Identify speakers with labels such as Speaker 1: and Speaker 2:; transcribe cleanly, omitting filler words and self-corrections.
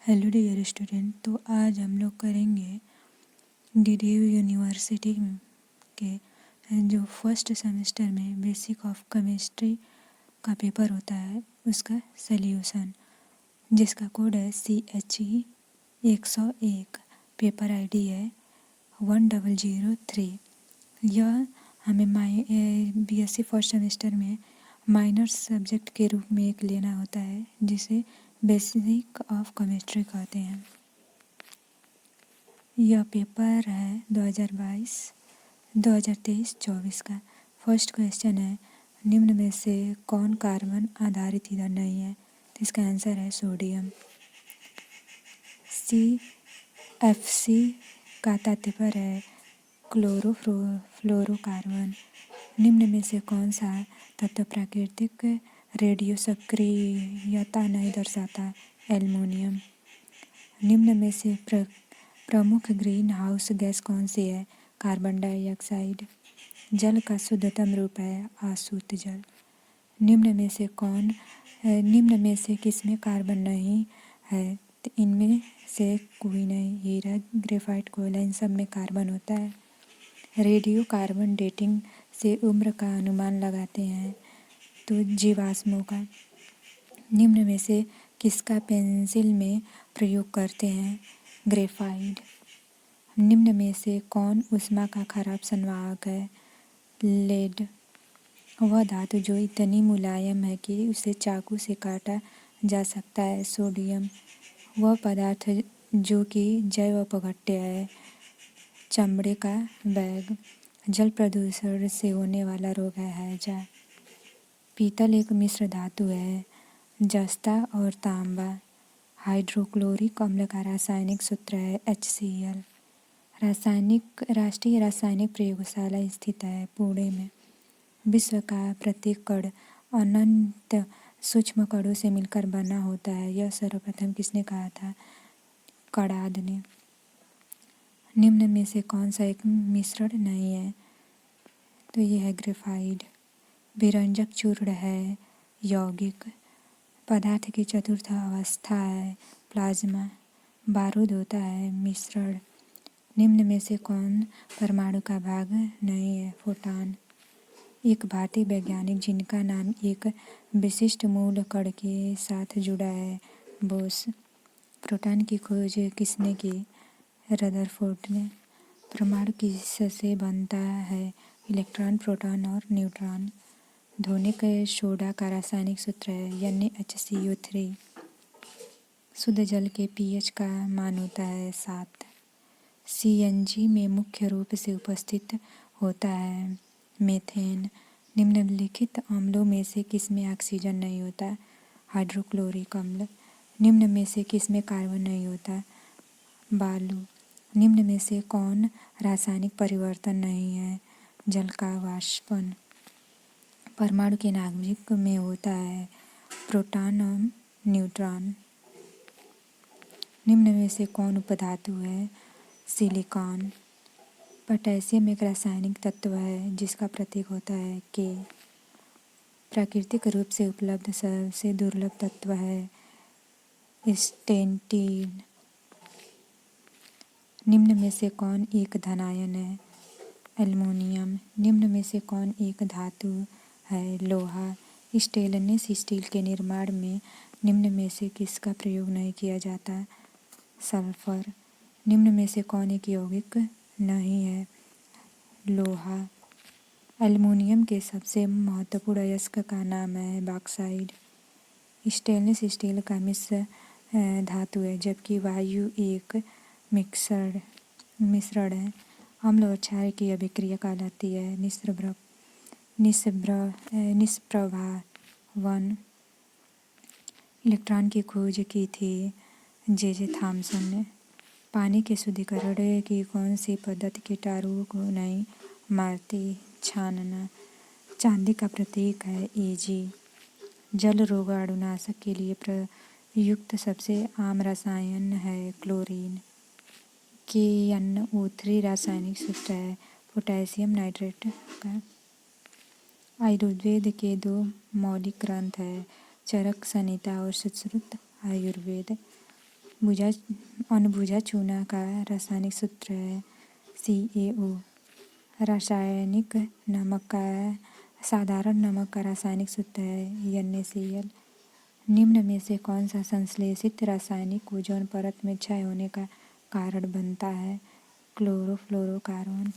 Speaker 1: Hello dear student. तो आज हम लोग करेंगे डीडीयू यूनिवर्सिटी के जो फर्स्ट सेमेस्टर में बेसिक ऑफ केमिस्ट्री का पेपर होता है उसका सल्यूशन, जिसका कोड है CHE 101। पेपर आईडी है 1003। यह हमें BSc फर्स्ट सेमेस्टर में माइनर सब्जेक्ट के रूप में एक लेना होता है, जिसे बेसिक ऑफ केमिस्ट्री कहते हैं। यह पेपर है 2022-2023-24 का। फर्स्ट क्वेश्चन है, निम्न में से कौन कार्बन आधारित ईंधन नहीं है? तो इसका आंसर है सोडियम। CFC का तात्पर्य है क्लोरोफ्लोरोकार्बन। निम्न में से कौन सा तत्व प्राकृतिक रेडियो सक्रियता नहीं दर्शाता? एल्युमिनियम। निम्न में से प्रमुख ग्रीन हाउस गैस कौन सी है? Carbon dioxide. जल का शुद्धतम रूप है आशुद्ध जल। निम्न में से किसमें कार्बन नहीं है? तो इनमें से कोई नहीं। हीरा, ग्रेफाइट, कोयला, इन सब में कार्बन होता है। रेडियो कार्बन डेटिंग से उम्र का अनुमान लगाते हैं, तो जीवाश्मों का। निम्न में से किसका पेंसिल में प्रयोग करते हैं? ग्रेफाइट। निम्न में से कौन ऊष्मा का खराब संवाहक है? लेड। वह धातु जो इतनी मुलायम है कि उसे चाकू से काटा जा सकता है? सोडियम। वह पदार्थ जो कि जैव अपघट्य है? चमड़े का बैग। जल प्रदूषण से होने वाला रोग है हैजा। पीतल एक मिश्र धातु है? जस्ता और तांबा। हाइड्रोक्लोरिक अम्ल का रासायनिक सूत्र है HCl। राष्ट्रीय रासायनिक प्रयोगशाला स्थित है पुणे में। विश्व का प्रत्येक कण अनंत सूक्ष्म कणों से मिलकर बना होता है। यह सर्वप्रथम किसने कहा था? कणाद ने। निम्न में से कौन सा एक मिश्रण नहीं है? तो यह है ग्रेफाइट। विरंजक चूर्ण है यौगिक। पदार्थ की चतुर्थ अवस्था है प्लाज्मा। बारूद होता है मिश्रण। निम्न में से कौन परमाणु का भाग नहीं है? फोटॉन। एक भारतीय वैज्ञानिक जिनका नाम एक विशिष्ट मूल कण के साथ जुड़ा है बोस। प्रोटॉन की खोज किसने की? रदरफोर्ड ने। परमाणु किससे बनता है? इलेक्ट्रॉन, प्रोटॉन और न्यूट्रॉन। ध्वनिक सोडा का रासायनिक सूत्र है NaHCO3। शुद्ध जल के pH का मान होता है 7। CNG में मुख्य रूप से उपस्थित होता है मीथेन। निम्नलिखित अम्लों में से किसमें ऑक्सीजन नहीं होता? हाइड्रोक्लोरिक अम्ल। निम्न में से किसमें कार्बन नहीं होता? बालू। निम्न में से कौन रासायनिक परिवर्तन नहीं है? जल का वाष्पन। परमाणु के नाभिक में होता है प्रोटॉन और न्यूट्रॉन। निम्न में से कौन उपधातु है? सिलिकॉन। पोटेशियम एक रासायनिक तत्व है जिसका प्रतीक होता है K। प्राकृतिक रूप से उपलब्ध सबसे दुर्लभ तत्व है स्टेटिन। निम्न में से कौन एक धनायन है? एल्युमिनियम। निम्न में से कौन एक धातु है? लोहा। स्टेनलेस स्टील के निर्माण में निम्न में से किसका प्रयोग नहीं किया जाता? सल्फर। निम्न में से कौन एक यौगिक नहीं है? लोहा। एल्युमिनियम के सबसे महत्वपूर्ण अयस्क का नाम है बॉक्साइड। स्टेनलेस स्टील का मिश्र धातु है, जबकि वायु एक मिश्रण है। अम्ल और क्षार की अभिक्रिया कहलाती है निष्प्रभावन। इलेक्ट्रॉन की खोज की थी J.J. थॉमसन ने। पानी के शुद्धिकरण की कौन सी पद्धति कीटाणुओं को नहीं मारती? छानना। चांदी का प्रतीक है Ag। जल रोगाणुनाशक के लिए प्रयुक्त सबसे आम रसायन है क्लोरीन। KNO3 रासायनिक सूत्र है पोटेशियम नाइट्रेट का। आयुर्वेद के 2 मौलिक ग्रंथ है चरक संहिता और सुश्रुत आयुर्वेद। अनबुझा चूना का रासायनिक सूत्र है CaO। रासायनिक नमक का साधारण नमक का रासायनिक सूत्र है NaCl। निम्न में से कौन सा संश्लेषित रासायनिक ओजोन परत में क्षय होने का कारण बनता है? क्लोरोफ्लोरोकार्बन।